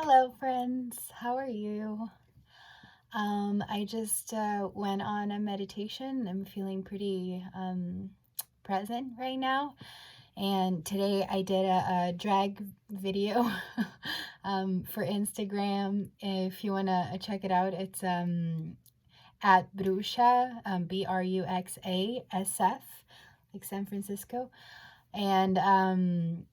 Hello friends, how are you? I just went on a meditation. I'm feeling pretty present right now. And today I did a drag video for Instagram. If you want to check it out, it's at Bruxa, BRUXASF, like San Francisco. And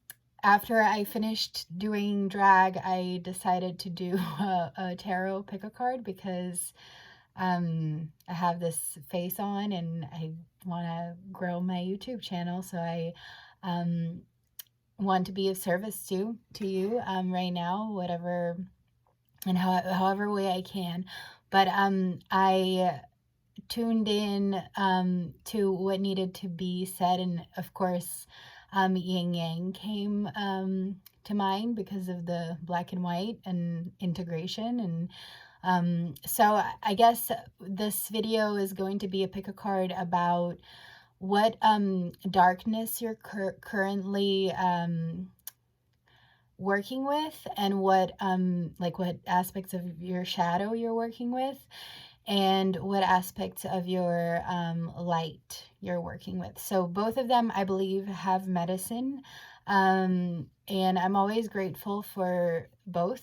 after I finished doing drag, I decided to do a tarot pick a card because I have this face on and I want to grow my YouTube channel. So I want to be of service to you right now, whatever and however way I can. But I tuned in to what needed to be said, and of course yin yang came to mind because of the black and white and integration. And so I guess this video is going to be a pick a card about what darkness you're currently working with, and what what aspects of your shadow you're working with, and what aspects of your light you're working with. So both of them, I believe, have medicine. And I'm always grateful for both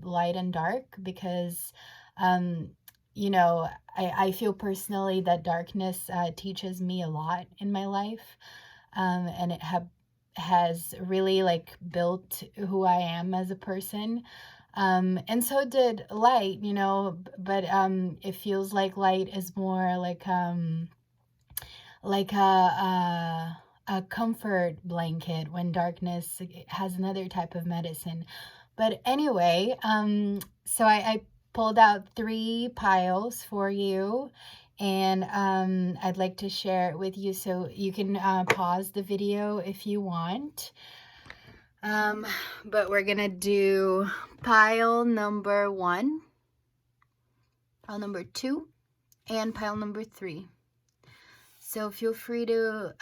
light and dark, because you know, I feel personally that darkness teaches me a lot in my life, and it has really like built who I am as a person. And so did light, you know, but it feels like light is more like a comfort blanket, when darkness has another type of medicine. But anyway, so I pulled out 3 piles for you, and I'd like to share it with you, so you can pause the video if you want. But we're gonna do pile number 1, pile number 2, and pile number 3. So feel free to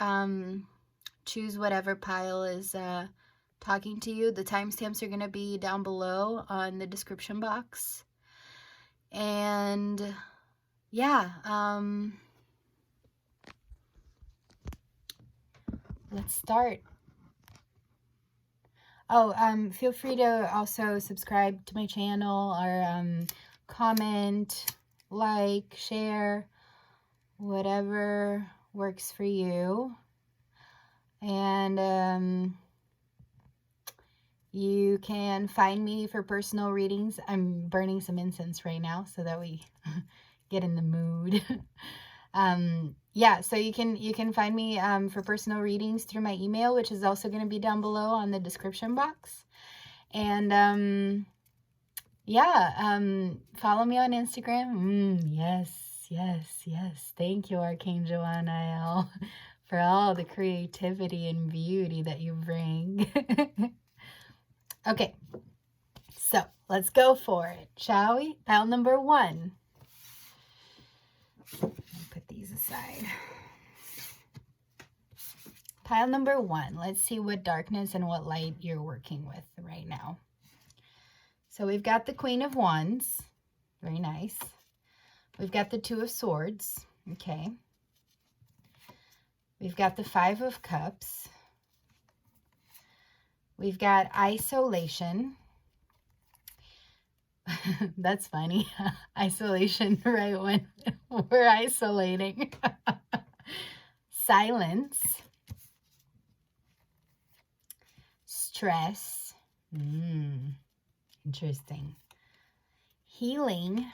choose whatever pile is talking to you. The timestamps are gonna be down below on the description box. And yeah, let's start. Oh, feel free to also subscribe to my channel, or comment, like, share, whatever works for you. And you can find me for personal readings. I'm burning some incense right now so that we get in the mood. Yeah, so you can find me for personal readings through my email, which is also going to be down below on the description box. And yeah, follow me on Instagram. Yes. Thank you, Archangel Anael, for all the creativity and beauty that you bring. Okay, so let's go for it, shall we? Pile number 1. Put these aside. Pile number 1. Let's see what darkness and what light you're working with right now. So we've got the Queen of Wands. Very nice. We've got the 2 of Swords. Okay. We've got the 5 of Cups. We've got isolation. That's funny. Isolation, right when we're isolating. Silence. Stress. Interesting. Healing.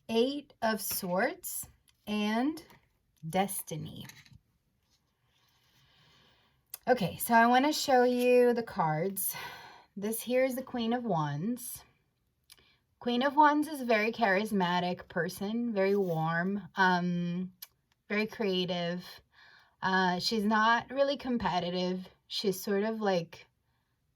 8 of Swords. And destiny. Okay, so I want to show you the cards. This here is the Queen of Wands. Queen of Wands is a very charismatic person, very warm, very creative. She's not really competitive. She's sort of like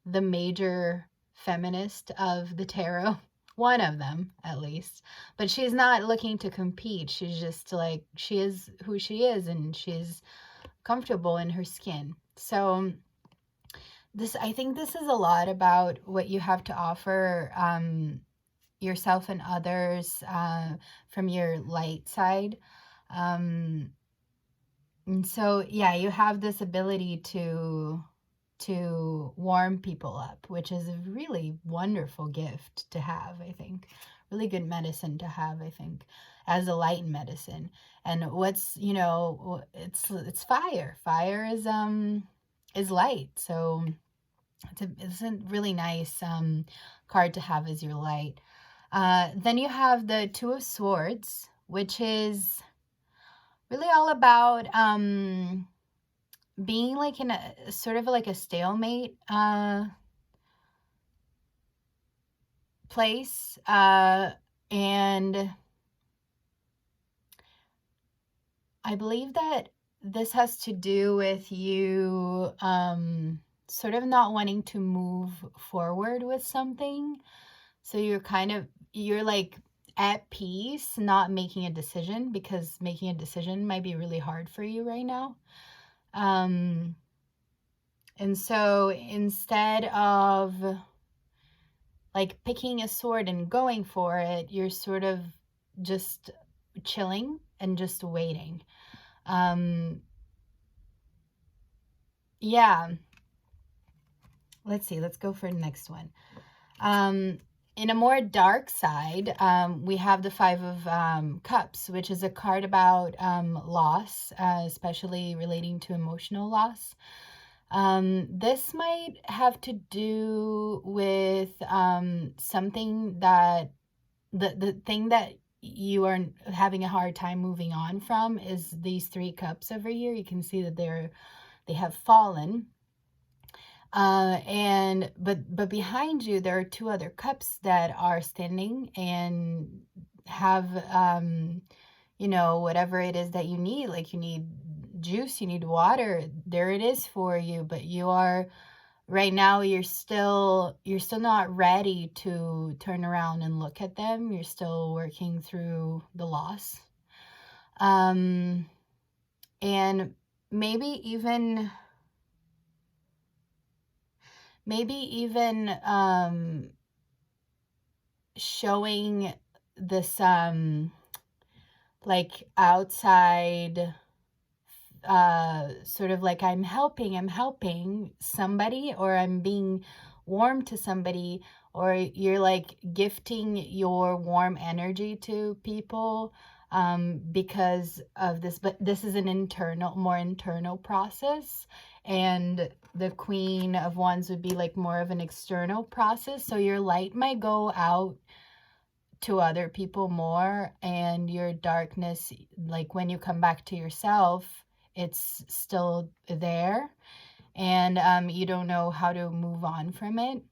the major feminist of the tarot. One of them, at least. But she's not looking to compete. She's just like, she is who she is, and she's comfortable in her skin. So I think this is a lot about what you have to offer yourself and others from your light side. Um, and so, yeah, you have this ability to warm people up, which is a really wonderful gift to have, I think. Really good medicine to have, I think, as a light medicine. And what's, it's fire. Fire is light. So it's a really nice card to have as your light. Then you have the Two of Swords, which is really all about being like in a sort of like a stalemate place. And I believe that this has to do with you sort of not wanting to move forward with something. So you're like at peace, not making a decision, because making a decision might be really hard for you right now. And so instead of like picking a sword and going for it, you're sort of just chilling and just waiting. Yeah. Let's see. Let's go for the next one. In a more dark side, we have the Five of Cups, which is a card about loss, especially relating to emotional loss. This might have to do with something that the thing that you are having a hard time moving on from is these three cups over here. You can see that they have fallen. And but behind you there are two other cups that are standing and have whatever it is that you need. Like you need juice, you need water, there it is for you. But you are right now, you're still not ready to turn around and look at them. You're still working through the loss. And maybe even showing this like outside sort of like I'm helping somebody, or I'm being warm to somebody, or you're like gifting your warm energy to people because of this. But this is an more internal process, and the Queen of Wands would be like more of an external process. So your light might go out to other people more, and your darkness, like when you come back to yourself, it's still there, and you don't know how to move on from it.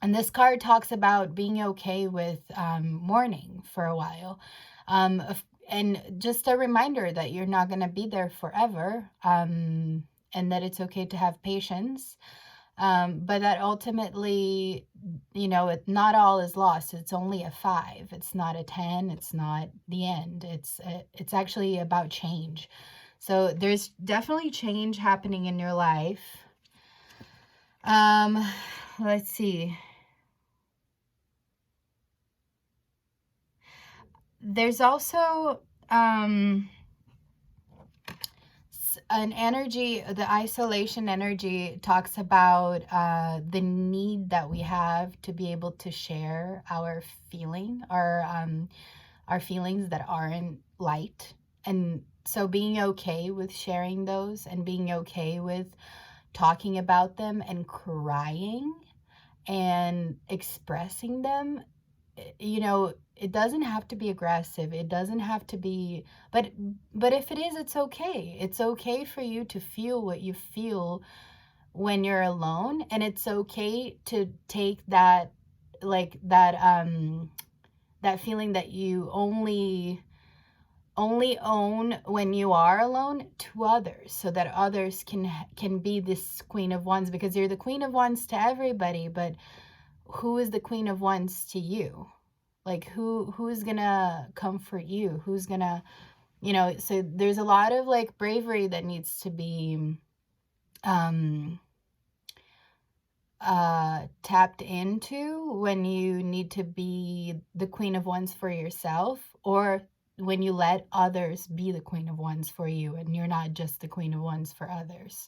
And this card talks about being okay with mourning for a while, and just a reminder that you're not going to be there forever, and that it's okay to have patience. But that ultimately, not all is lost. It's only a 5. It's not a 10. It's not the end. It's actually about change. So there's definitely change happening in your life. Let's see. There's also an energy. The isolation energy talks about the need that we have to be able to share our feelings that aren't light. And so being okay with sharing those, and being okay with talking about them and crying and expressing them, it doesn't have to be aggressive. It doesn't have to be, but if it is, it's okay. It's okay for you to feel what you feel when you're alone, and it's okay to take that, like that feeling that you only own when you are alone, to others, so that others can be this Queen of Wands, because you're the Queen of Wands to everybody. But who is the Queen of Wands to you? Like who's gonna comfort you? Who's gonna, so there's a lot of like bravery that needs to be tapped into when you need to be the Queen of Wands for yourself, or when you let others be the Queen of Wands for you and you're not just the Queen of Wands for others.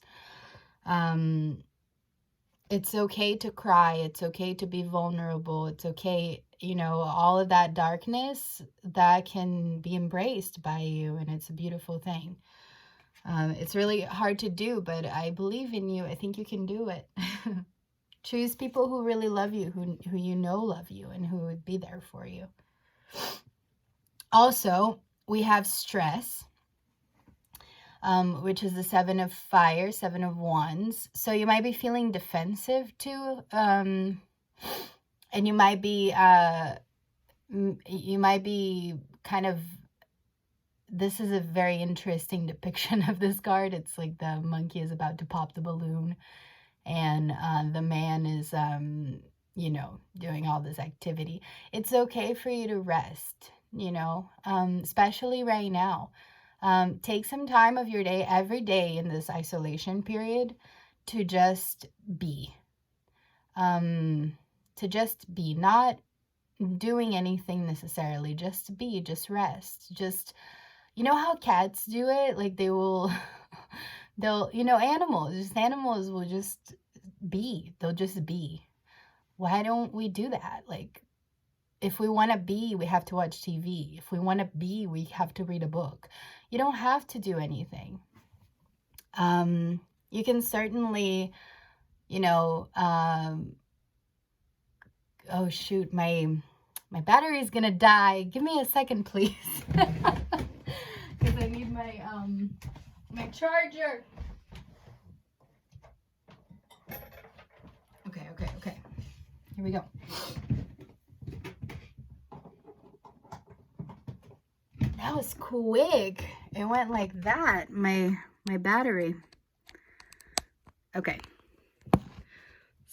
It's okay to cry. It's okay to be vulnerable. It's okay, you know, all of that darkness that can be embraced by you, and it's a beautiful thing. It's really hard to do, but I believe in you. I think you can do it. Choose people who really love you, who you know love you, and who would be there for you. Also, we have stress, which is the 7 of fire, 7 of wands. So you might be feeling defensive too, and you might be kind of, this is a very interesting depiction of this card. It's like the monkey is about to pop the balloon, and the man is, you know, doing all this activity. It's okay for you to rest, you know, especially right now. Take some time of your day, every day in this isolation period, to just be. To just be, not doing anything necessarily, just be, just rest. Just, you know how cats do it? Like they will, they'll, you know, animals will just be. They'll just be. Why don't we do that? Like, if we want to be, we have to watch TV. If we want to be, we have to read a book. You don't have to do anything. You can certainly, you know, oh shoot, my battery is gonna die. Give me a second, please. Because I need my charger. Okay. Here we go. That was quick. It went like that, my battery. Okay.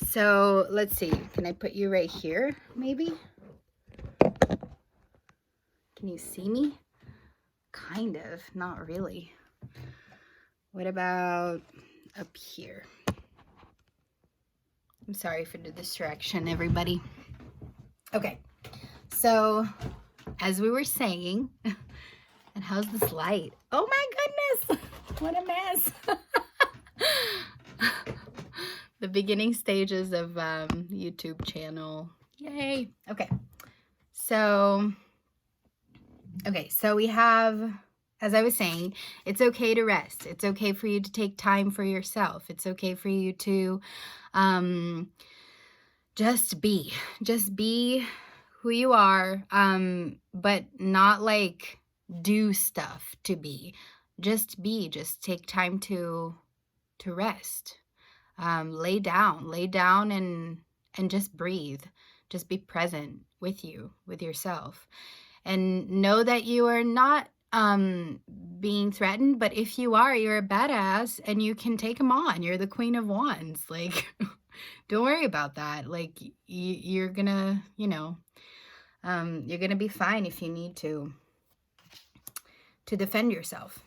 So let's see. Can I put you right here, maybe? Can you see me? Kind of, not really. What about up here? I'm sorry for the distraction, everybody. Okay. So, as we were saying, and how's this light? Oh my goodness! What a mess! The beginning stages of YouTube channel. Yay! Okay. So we have, as I was saying, it's okay to rest. It's okay for you to take time for yourself. It's okay for you to just be who you are, but not like do stuff to be. Just take time to rest. Lay down and just breathe. Just be present with yourself. And know that you are not being threatened, but if you are, you're a badass and you can take them on. You're the Queen of Wands. Like, don't worry about that. Like, you're gonna, you know, you're gonna be fine if you need to defend yourself.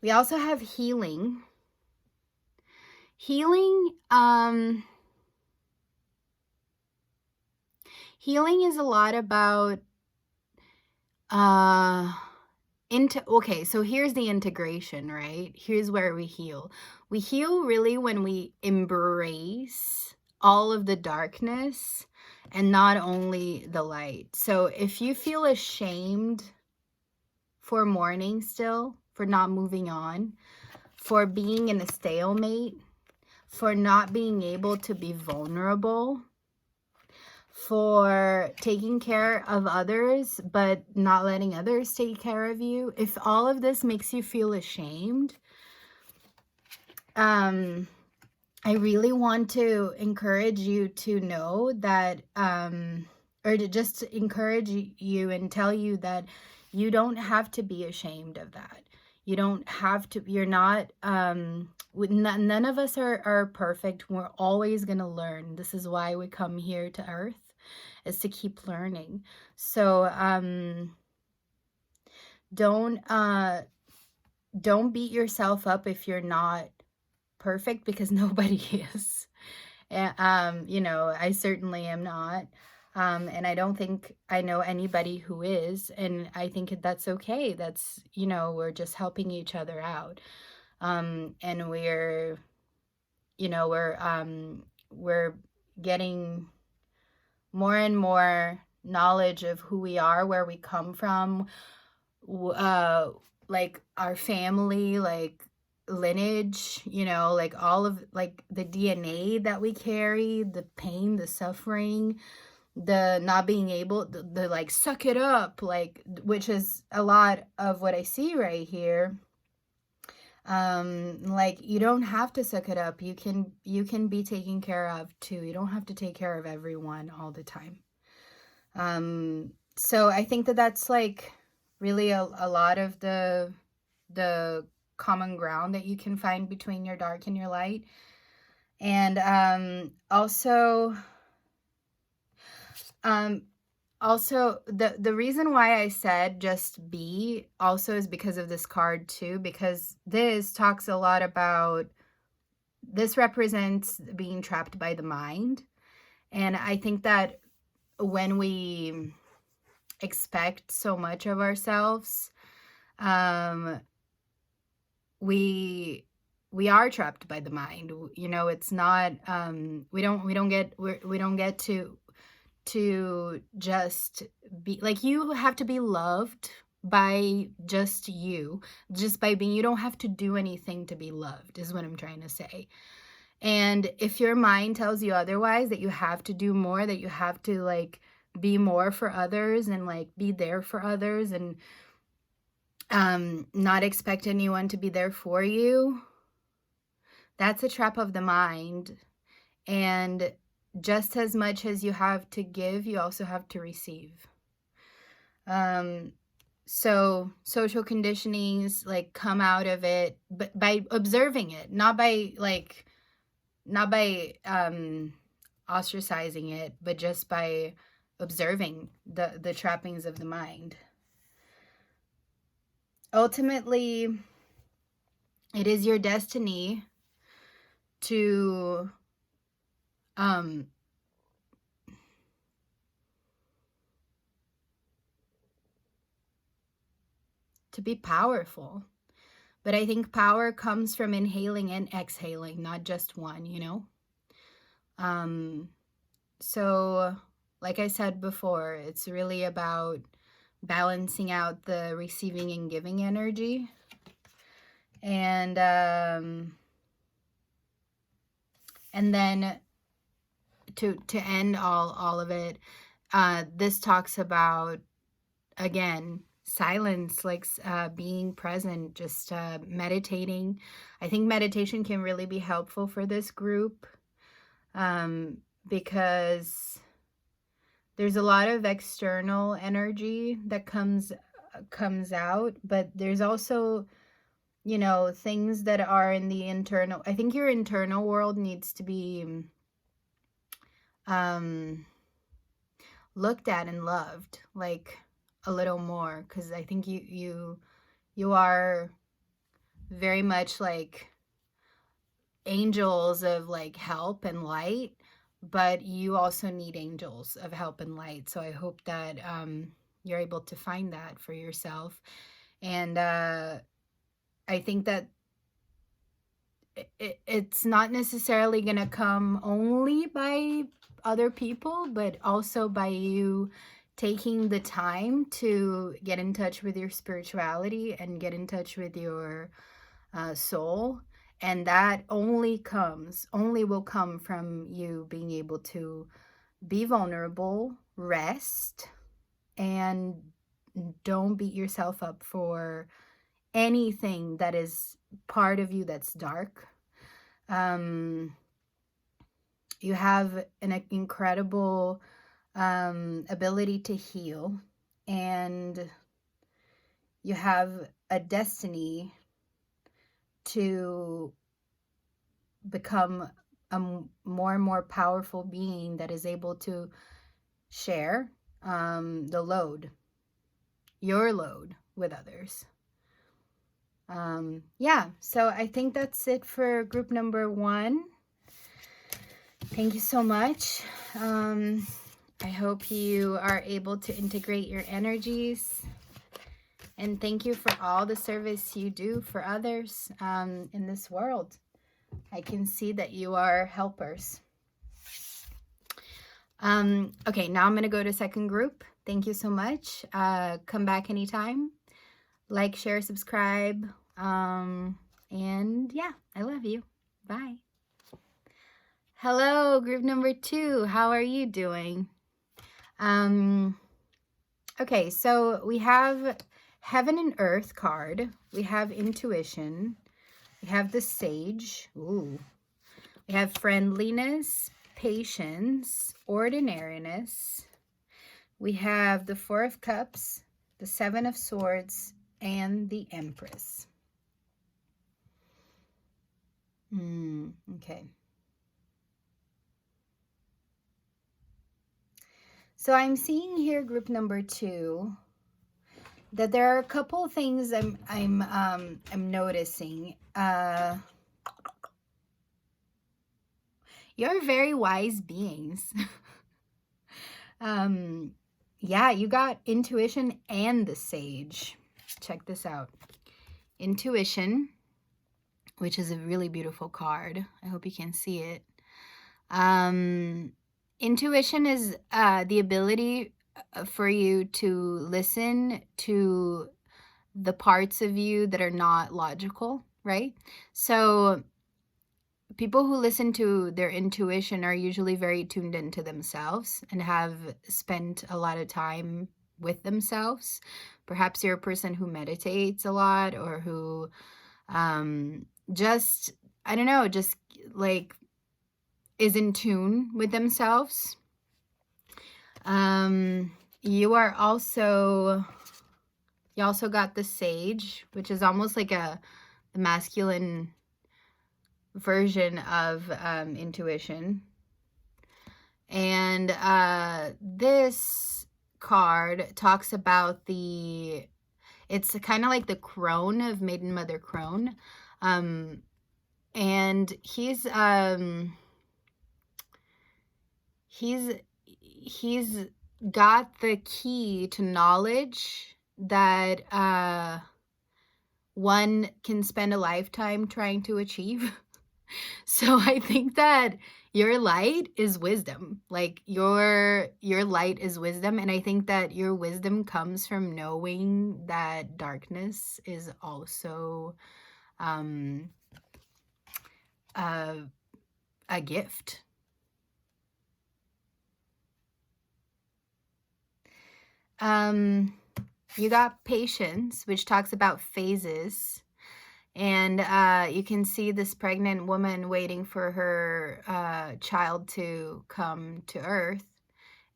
We also have healing. Healing is a lot about okay, so here's the integration, right? Here's where we heal. We heal really when we embrace all of the darkness and not only the light. So if you feel ashamed for mourning still, for not moving on, for being in a stalemate, for not being able to be vulnerable, for taking care of others but not letting others take care of you, if all of this makes you feel ashamed, I really want to encourage you to know that, or to just encourage you and tell you that you don't have to be ashamed of that. You don't have to, you're not, none of us are perfect. We're always going to learn. This is why we come here to Earth, is to keep learning. So, don't beat yourself up if you're not perfect, because nobody is. And, you know, I certainly am not. And I don't think I know anybody who is. And I think that's okay. That's, you know, we're just helping each other out. And we're, you know, we're getting more and more knowledge of who we are, where we come from, like our family, like lineage, you know, like all of like the DNA that we carry, the pain, the suffering, the not being able, the like suck it up, like, which is a lot of what I see right here. Like, you don't have to suck it up. You can be taken care of too. You don't have to take care of everyone all the time. So I think that that's like really a lot of the common ground that you can find between your dark and your light. And also the reason why I said just be also is because of this card too, because this talks a lot about, this represents being trapped by the mind. And I think that when we expect so much of ourselves, we are trapped by the mind. You know, it's not we don't get to just be like, you have to be loved by just you, just by being. You don't have to do anything to be loved, is what I'm trying to say. And if your mind tells you otherwise, that you have to do more, that you have to like be more for others and like be there for others, and not expect anyone to be there for you, that's a trap of the mind. And just as much as you have to give, you also have to receive. So social conditionings like come out of it, but by observing it, not by ostracizing it, but just by observing the trappings of the mind. Ultimately, it is your destiny to be powerful. But I think power comes from inhaling and exhaling, not just one, you know? So like I said before, it's really about balancing out the receiving and giving energy. And then to end all of it, this talks about, again, silence, like being present, just meditating. I think meditation can really be helpful for this group, because there's a lot of external energy that comes out, but there's also, you know, things that are in the internal. I think your internal world needs to be looked at and loved like a little more, because I think you are very much like angels of like help and light, but you also need angels of help and light. So I hope that you're able to find that for yourself. And I think that it's not necessarily going to come only by other people, but also by you taking the time to get in touch with your spirituality and get in touch with your soul. And that only will come from you being able to be vulnerable, rest, and don't beat yourself up for anything that is part of you that's dark. You have an incredible ability to heal, and you have a destiny to become a more and more powerful being that is able to share the load, your load, with others. Yeah, so I think that's it for group number 1. Thank you so much. I hope you are able to integrate your energies. And thank you for all the service you do for others in this world. I can see that you are helpers. Okay, now I'm going to go to second group. Thank you so much. Come back anytime. Like, share, subscribe. And yeah, I love you. Bye. Hello, group number 2. How are you doing? Okay, so we have Heaven and Earth card. We have Intuition. We have the Sage. Ooh. We have Friendliness, Patience, Ordinariness. We have the Four of Cups, the Seven of Swords, and the Empress. Okay. So I'm seeing here, group number 2, that there are a couple of things I'm noticing. You're very wise beings. Yeah, you got Intuition and the Sage. Check this out. Intuition, which is a really beautiful card. I hope you can see it. Intuition is the ability for you to listen to the parts of you that are not logical, right? So people who listen to their intuition are usually very tuned into themselves and have spent a lot of time with themselves. Perhaps you're a person who meditates a lot, or who just, I don't know, just like is in tune with themselves. You also got the Sage, which is almost like the masculine version of intuition. And this card talks about it's kind of like the crone of Maiden Mother Crone. And he's got the key to knowledge that one can spend a lifetime trying to achieve. So I think that your light is wisdom. Like your light is wisdom, and I think that your wisdom comes from knowing that darkness is also a gift. You got Patience, which talks about phases. And you can see this pregnant woman waiting for her child to come to Earth,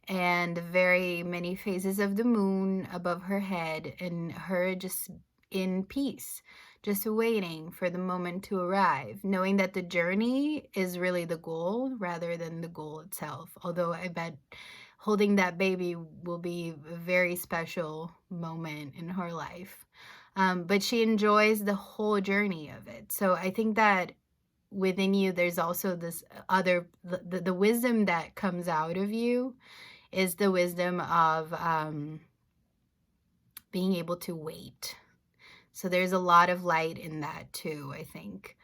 and very many phases of the moon above her head, and her just in peace, just waiting for the moment to arrive, knowing that the journey is really the goal rather than the goal itself. Although I bet holding that baby will be a very special moment in her life. But she enjoys the whole journey of it. So I think that within you, there's also this the wisdom that comes out of you is the wisdom of being able to wait. So there's a lot of light in that too, I think.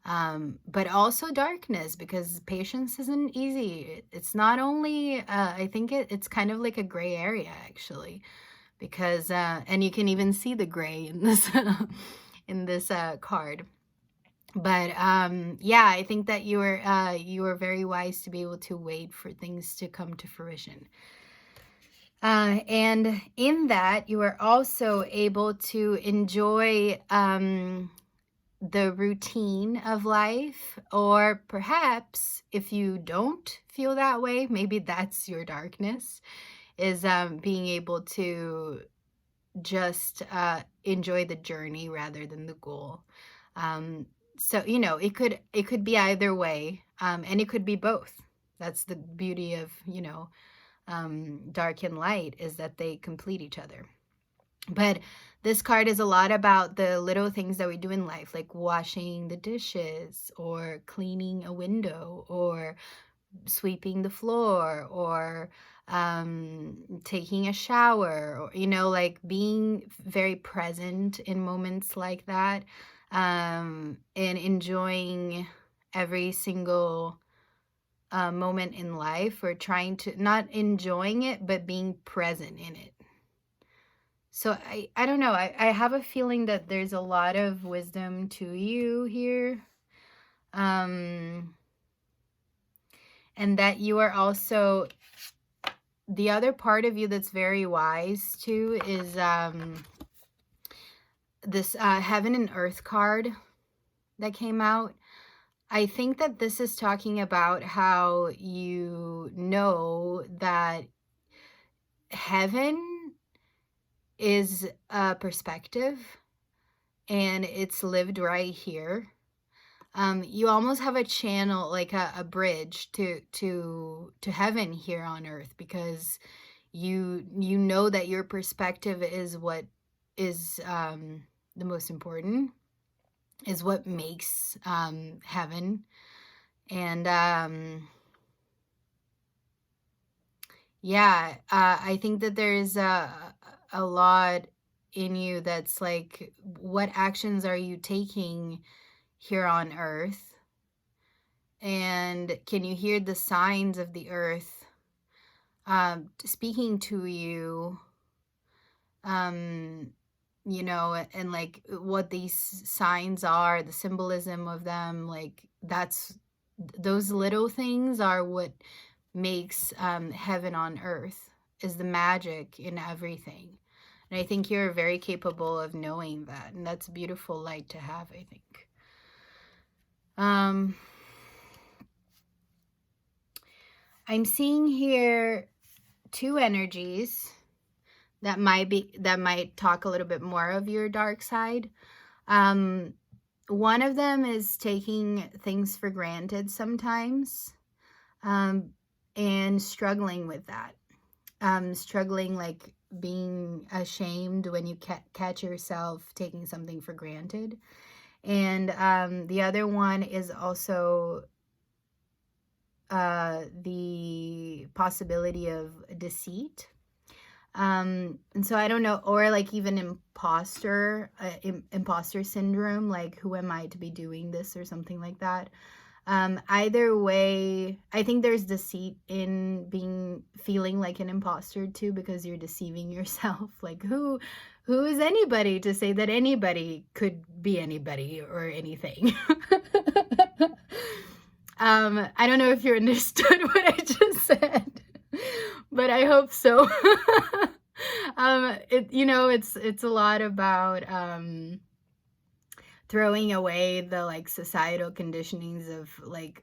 But also darkness, because patience isn't easy. It's not only, I think it's kind of like a gray area, actually. Because and you can even see the gray in this in this card. But yeah, I think that you are very wise to be able to wait for things to come to fruition. And in that, you are also able to enjoy the routine of life, or perhaps if you don't feel that way, maybe that's your darkness, is being able to just enjoy the journey rather than the goal. So it could be either way, and it could be both. That's the beauty of dark and light, is that they complete each other. But this card is a lot about the little things that we do in life, like washing the dishes or cleaning a window or sweeping the floor, or taking a shower, or, you know, like being very present in moments like that, and enjoying every single moment in life, or trying to, not enjoying it, but being present in it. So I don't know. I have a feeling that there's a lot of wisdom to you here. And that you are also, the other part of you that's very wise too is this Heaven and Earth card that came out. I think that this is talking about how you know that heaven is a perspective and it's lived right here. You almost have a channel, like a bridge to heaven here on earth, because you know that your perspective is what is the most important, is what makes heaven. And yeah, I think that there's a lot in you that's like, what actions are you taking here on earth? And can you hear the signs of the earth speaking to you? You know, and like what these signs are, the symbolism of them, like that's, those little things are what makes heaven on earth, is the magic in everything. And I think you're very capable of knowing that, and that's a beautiful light to have, I think. I'm seeing here two energies that might talk a little bit more of your dark side. One of them is taking things for granted sometimes, and struggling with that. Struggling, like being ashamed when you catch yourself taking something for granted. And the other one is also the possibility of deceit. And so I don't know, or like even imposter syndrome, like who am I to be doing this, or something like that. Either way, I think there's deceit in feeling like an imposter too, because you're deceiving yourself. Like who is anybody to say that anybody could be anybody or anything? I don't know if you understood what I just said, but I hope so. It's a lot about throwing away the like societal conditionings of like,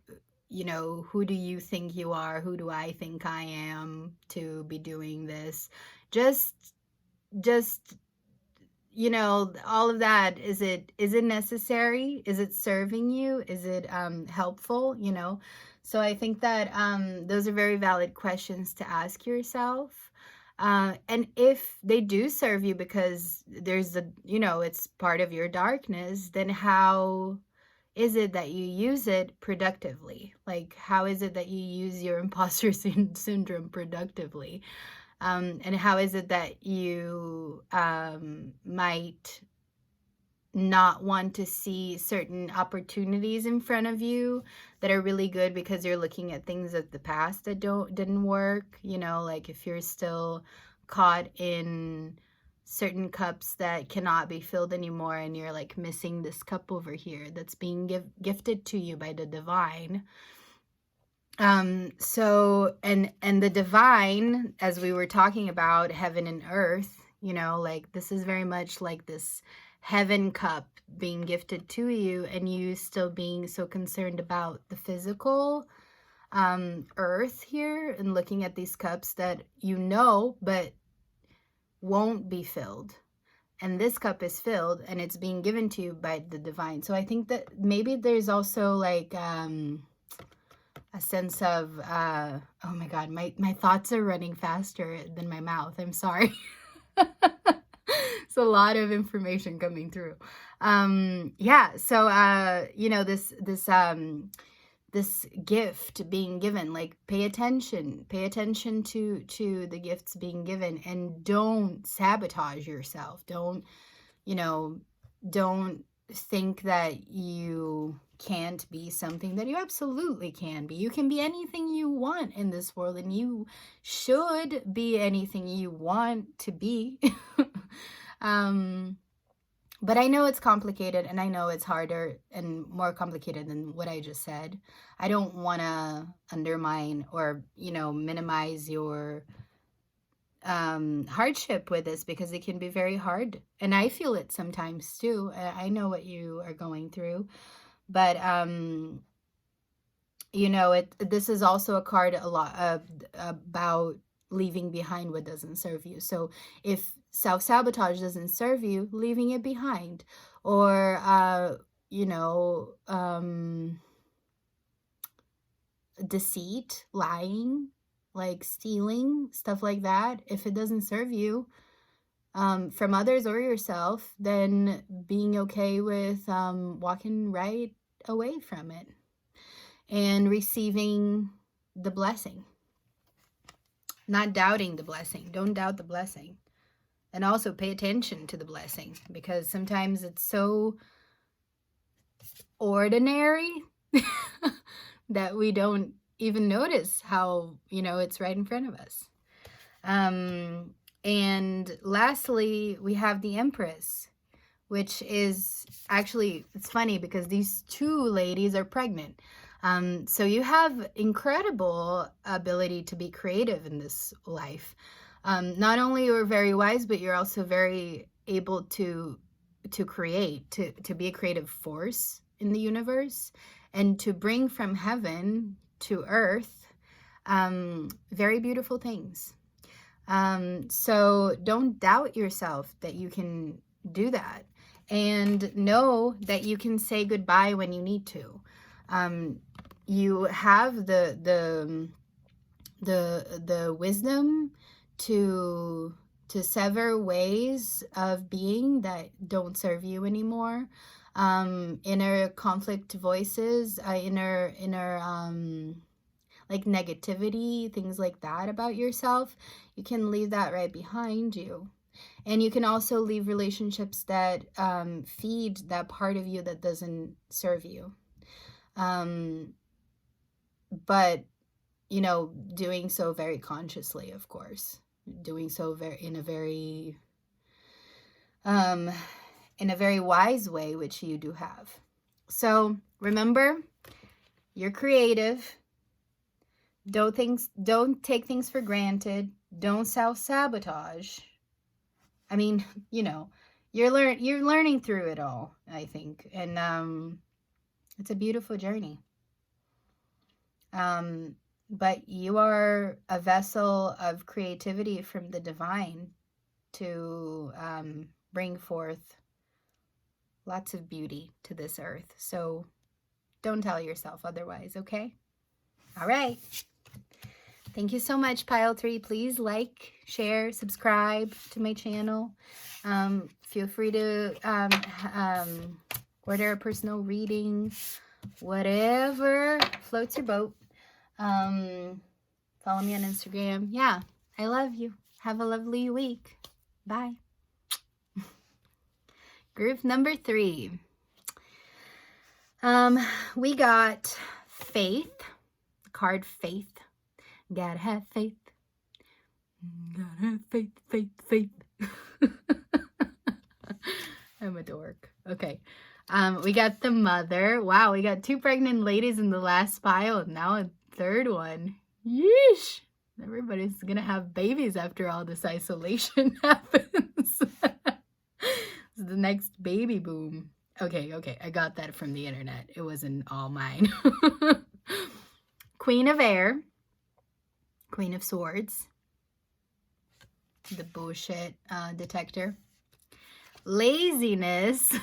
you know, who do you think you are? Who do I think I am to be doing this? Just, you know, all of that. Is it necessary? Is it serving you? Is it helpful? You know? So I think that those are very valid questions to ask yourself. And if they do serve you because there's it's part of your darkness, then how is it that you use it productively? Like, how is it that you use your imposter syndrome productively? And how is it that you might not want to see certain opportunities in front of you that are really good because you're looking at things of the past that didn't work? You know, like if you're still caught in certain cups that cannot be filled anymore, and you're like missing this cup over here that's being gifted to you by the divine. So and the divine, as we were talking about heaven and earth, you know, like this is very much like this heaven cup being gifted to you, and you still being so concerned about the physical earth here, and looking at these cups that you know but won't be filled. And this cup is filled and it's being given to you by the divine. So I think that maybe there's also like a sense of oh my god, my thoughts are running faster than my mouth. I'm sorry. It's a lot of information coming through. So this this gift being given. Like, pay attention to the gifts being given, and don't sabotage yourself. Don't, you know, don't think that you can't be something that you absolutely can be. You can be anything you want in this world, and you should be anything you want to be. But I know it's complicated, and I know it's harder and more complicated than what I just said. I don't want to undermine or, you know, minimize your hardship with this, because it can be very hard. And I feel it sometimes too. I know what you are going through. But, you know, this is also a card a lot about leaving behind what doesn't serve you. So if self-sabotage doesn't serve you, leaving it behind, or you know, deceit, lying, like stealing, stuff like that, if it doesn't serve you, from others or yourself, then being okay with walking right away from it and receiving the blessing. Not doubting the blessing. Don't doubt the blessing. And also pay attention to the blessing, because sometimes it's so ordinary that we don't even notice how, you know, it's right in front of us. And lastly, we have the Empress, which is actually, it's funny because these two ladies are pregnant. So you have incredible ability to be creative in this life. Not only you're very wise, but you're also very able to create, to be a creative force in the universe, and to bring from heaven to earth very beautiful things. So don't doubt yourself that you can do that, and know that you can say goodbye when you need to. You have the wisdom to sever ways of being that don't serve you anymore. Inner conflict voices, inner like negativity, things like that about yourself, you can leave that right behind you. And you can also leave relationships that feed that part of you that doesn't serve you. But, you know, doing so very consciously, of course. Doing so in a very wise way, which you do have. So remember, you're creative. Don't take things for granted. Don't self-sabotage. I mean, you know, you're learning through it all, I think. And it's a beautiful journey. But you are a vessel of creativity from the divine to bring forth lots of beauty to this earth. So don't tell yourself otherwise, okay? All right. Thank you so much, Pile 3. Please like, share, subscribe to my channel. Feel free to order a personal reading, whatever floats your boat. Follow me on Instagram. Yeah, I love you. Have a lovely week. Bye. Group number 3. We got Faith. The card Faith. Gotta have faith. Gotta have faith, faith, faith. I'm a dork. Okay. We got the Mother. Wow, we got 2 pregnant ladies in the last pile, and now a 3rd one. Yeesh. Everybody's gonna have babies after all this isolation happens. It's the next baby boom. Okay. I got that from the internet. It wasn't all mine. Queen of Air. Queen of Swords. The bullshit detector. Laziness.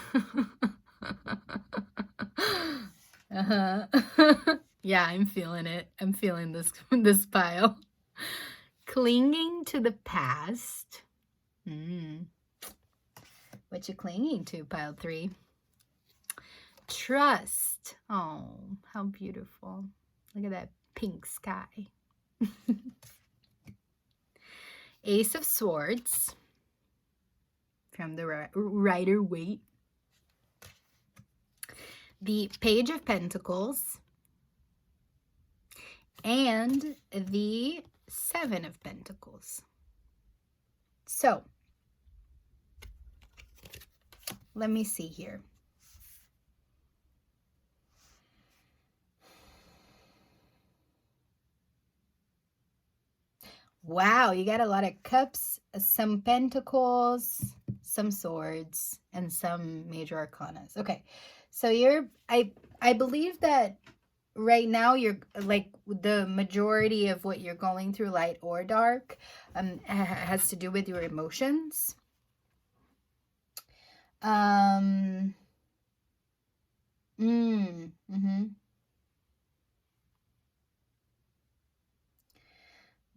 Yeah, I'm feeling it. I'm feeling this pile. Clinging to the past. What you clinging to, Pile 3? Trust. Oh, how beautiful. Look at that pink sky. Ace of Swords from the writer Waite. The Page of Pentacles. And the Seven of Pentacles. So, let me see here. Wow, you got a lot of cups, some pentacles, some swords, and some major arcanas. Okay, so I believe that right now you're like the majority of what you're going through, light or dark, has to do with your emotions.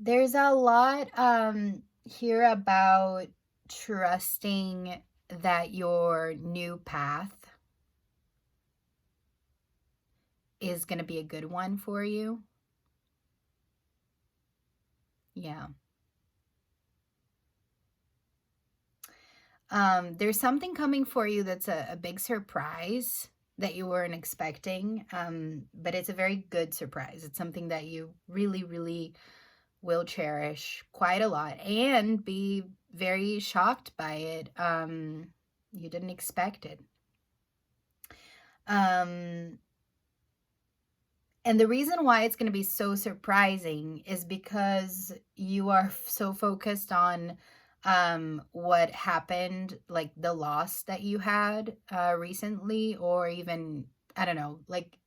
There's a lot here about trusting that your new path is going to be a good one for you. Yeah. There's something coming for you that's a big surprise that you weren't expecting, but it's a very good surprise. It's something that you really, really will cherish quite a lot and be very shocked by it. You didn't expect it. And the reason why it's going to be so surprising is because you are so focused on what happened, like the loss that you had recently, or even, I don't know, like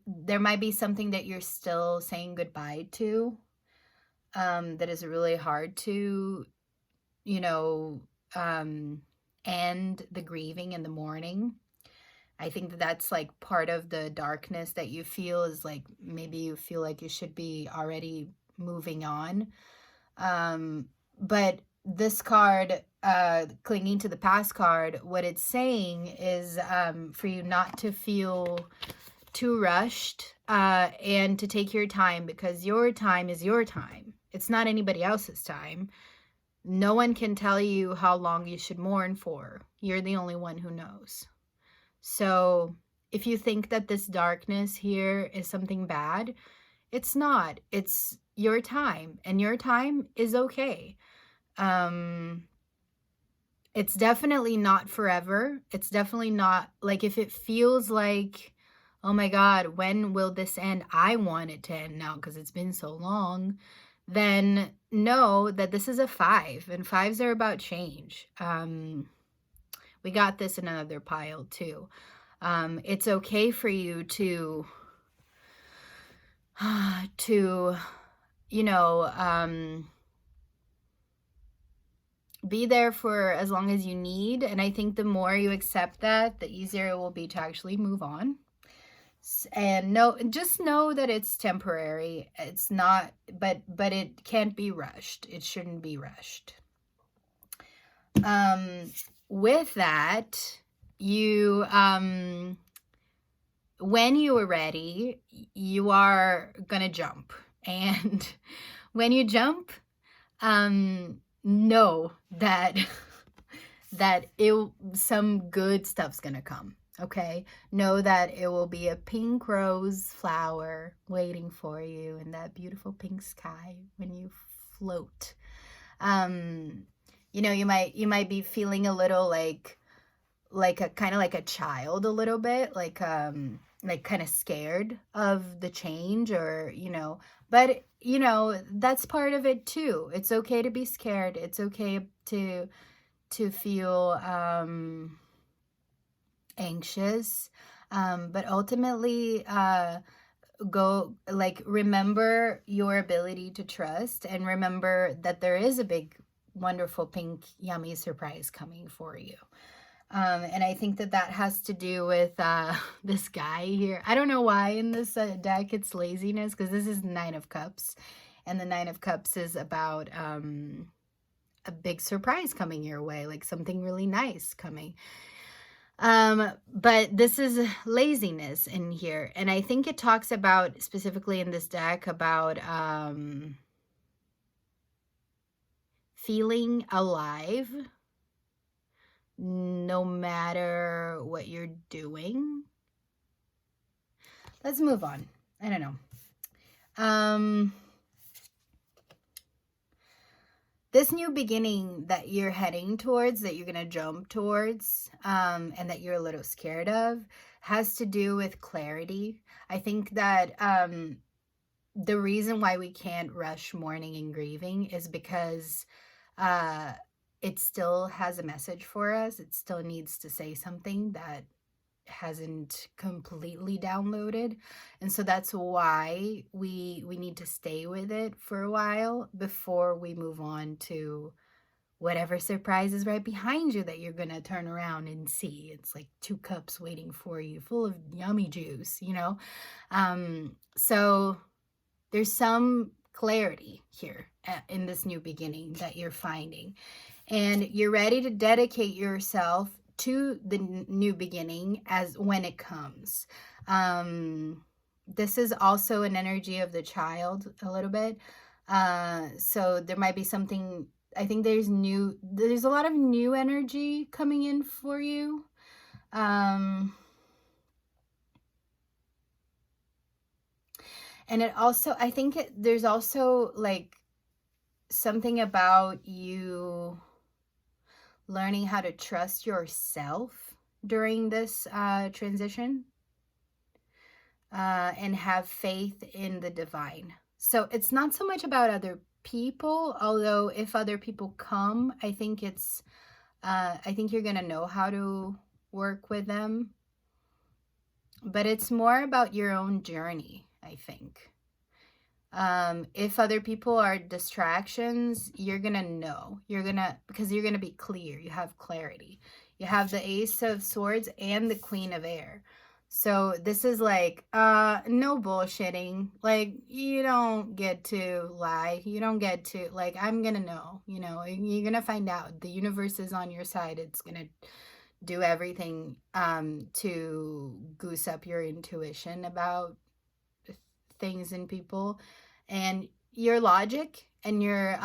there might be something that you're still saying goodbye to, that is really hard to, end the grieving in the morning. I think that that's like part of the darkness that you feel, is like maybe you feel like you should be already moving on. But this card, clinging to the past card, what it's saying is for you not to feel too rushed and to take your time, because your time is your time. It's not anybody else's time. No one can tell you how long you should mourn for. You're the only one who knows. So if you think that this darkness here is something bad, it's not. It's your time, and your time is okay. It's definitely not forever. It's definitely not, like, if it feels like, oh my God, when will this end? I want it to end now because it's been so long. Then know that this is a 5, and 5s are about change. We got this in another pile too. It's okay for you to be there for as long as you need. And I think the more you accept that, the easier it will be to actually move on. And just know that it's temporary. It's not, but it can't be rushed. It shouldn't be rushed. With that, you, when you are ready, you are gonna jump. And when you jump, know that some good stuff's gonna come. Okay, know that it will be a pink rose flower waiting for you in that beautiful pink sky when you float. You might be feeling a little like a kind of like a child, a little bit like kind of scared of the change, or but that's part of it too. It's okay to be scared. It's okay to feel anxious, but ultimately remember your ability to trust, and remember that there is a big, wonderful, pink, yummy surprise coming for you. And I think that has to do with this guy here. I don't know why in this deck it's laziness, because this is 9 of Cups, and the 9 of Cups is about a big surprise coming your way, like something really nice coming. But this is laziness in here. And I think it talks about, specifically in this deck, about feeling alive no matter what you're doing. Let's move on. I don't know. This new beginning that you're heading towards, that you're going to jump towards, and that you're a little scared of, has to do with clarity. I think that the reason why we can't rush mourning and grieving is because it still has a message for us. It still needs to say something that hasn't completely downloaded, and so that's why we need to stay with it for a while before we move on to whatever surprise is right behind you that you're gonna turn around and see. It's like 2 cups waiting for you, full of yummy juice, you know. So there's some clarity here in this new beginning that you're finding, and you're ready to dedicate yourself to the new beginning as when it comes. This is also an energy of the child a little bit. So there might be something, I think there's a lot of new energy coming in for you. And it also, I think there's also like something about you learning how to trust yourself during this transition, and have faith in the divine. So it's not so much about other people, although if other people come, I think you're gonna know how to work with them. But it's more about your own journey, I think. If other people are distractions, you're gonna know. Because you're gonna be clear. You have clarity. You have the Ace of Swords and the Queen of Air. So this is like, no bullshitting. Like, you don't get to lie. You don't get to, like, I'm gonna know. You know, you're gonna find out. The universe is on your side. It's gonna do everything to goose up your intuition about things and people, and your logic and your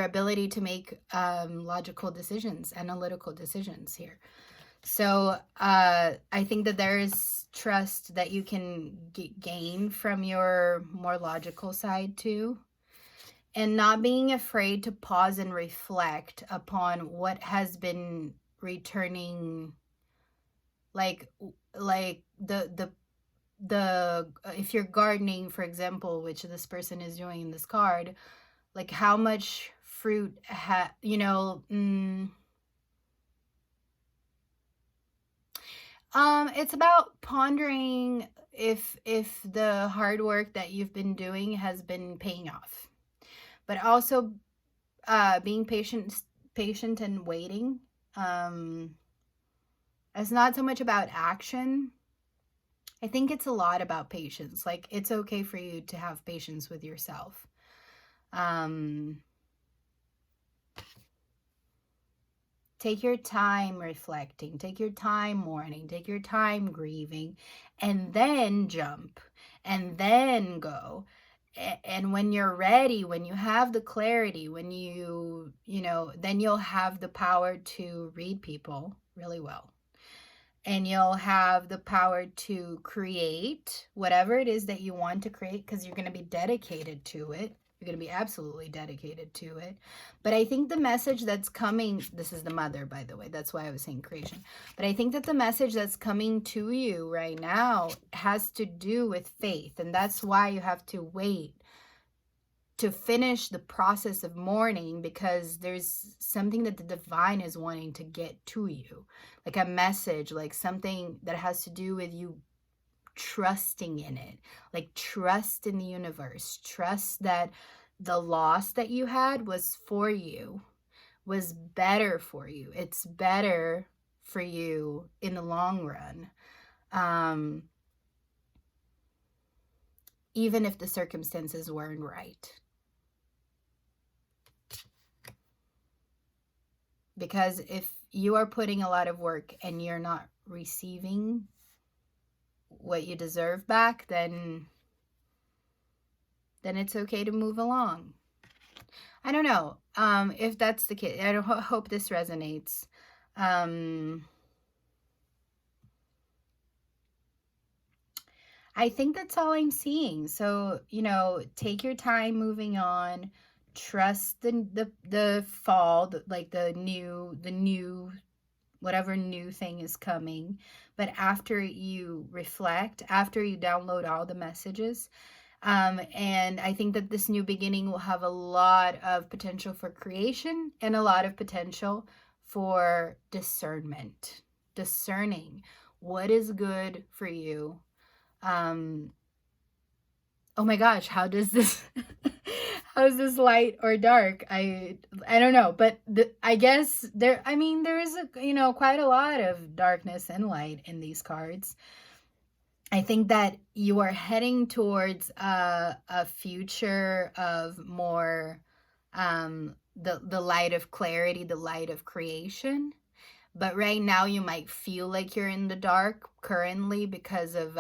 ability to make logical decisions, analytical decisions here. So I think that there is trust that you can gain from your more logical side too, and not being afraid to pause and reflect upon what has been returning, like the if you're gardening, for example, which this person is doing in this card, like how much fruit it's about pondering if the hard work that you've been doing has been paying off, but also being patient and waiting. It's not so much about action. I think it's a lot about patience. Like, it's okay for you to have patience with yourself. Take your time reflecting, take your time mourning, take your time grieving, and then jump, and then go. And when you're ready, when you have the clarity, when then you'll have the power to read people really well. And you'll have the power to create whatever it is that you want to create, because you're going to be dedicated to it. You're going to be absolutely dedicated to it. But I think the message that's coming, this is the mother, by the way, that's why I was saying creation. But I think that the message that's coming to you right now has to do with faith. And that's why you have to wait to finish the process of mourning, because there's something that the divine is wanting to get to you, like a message, like something that has to do with you trusting in it, like trust in the universe, trust that the loss that you had was for you, was better for you. It's better for you in the long run. Even if the circumstances weren't right. Because you are putting a lot of work and you're not receiving what you deserve back, then it's okay to move along. I don't know if that's the case. I hope this resonates. I think that's all I'm seeing. So, you know, take your time moving on. Trust the fall, like the new whatever new thing is coming. But after you reflect, after you download all the messages, and I think that this new beginning will have a lot of potential for creation and a lot of potential for discerning what is good for you. Oh my gosh, how does this how is this light or dark? I don't know, but I guess there is quite a lot of darkness and light in these cards. I think that you are heading towards a future of more the light of clarity, the light of creation. But right now you might feel like you're in the dark currently because of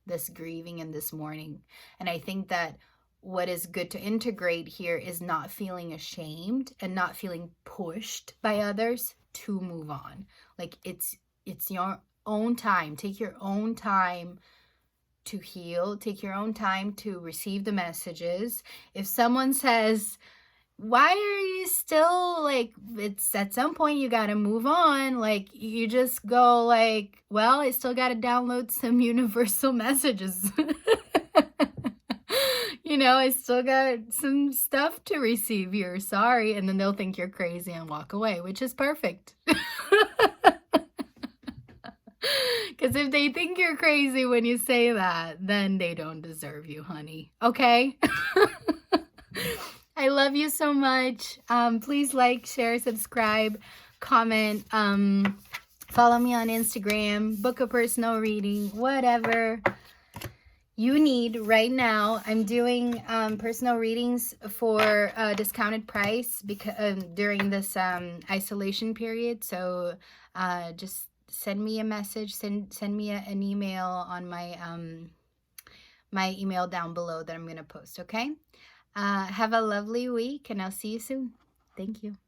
this grieving and this mourning. And I think that what is good to integrate here is not feeling ashamed and not feeling pushed by others to move on. Like it's your own time. Take your own time to heal. Take your own time to receive the messages. If someone says, why are you still like, it's at some point you got to move on, like you just go like, well, I still got to download some universal messages. I still got some stuff to receive here, sorry. And then they'll think you're crazy and walk away, which is perfect. Because if they think you're crazy when you say that, then they don't deserve you, honey. Okay? I love you so much. Please like, share, subscribe, comment, follow me on Instagram, book a personal reading, whatever you need right now. I'm doing personal readings for a discounted price because during this isolation period. So just send me a message, send me an email on my my email down below that I'm going to post, okay? Have a lovely week, and I'll see you soon. Thank you.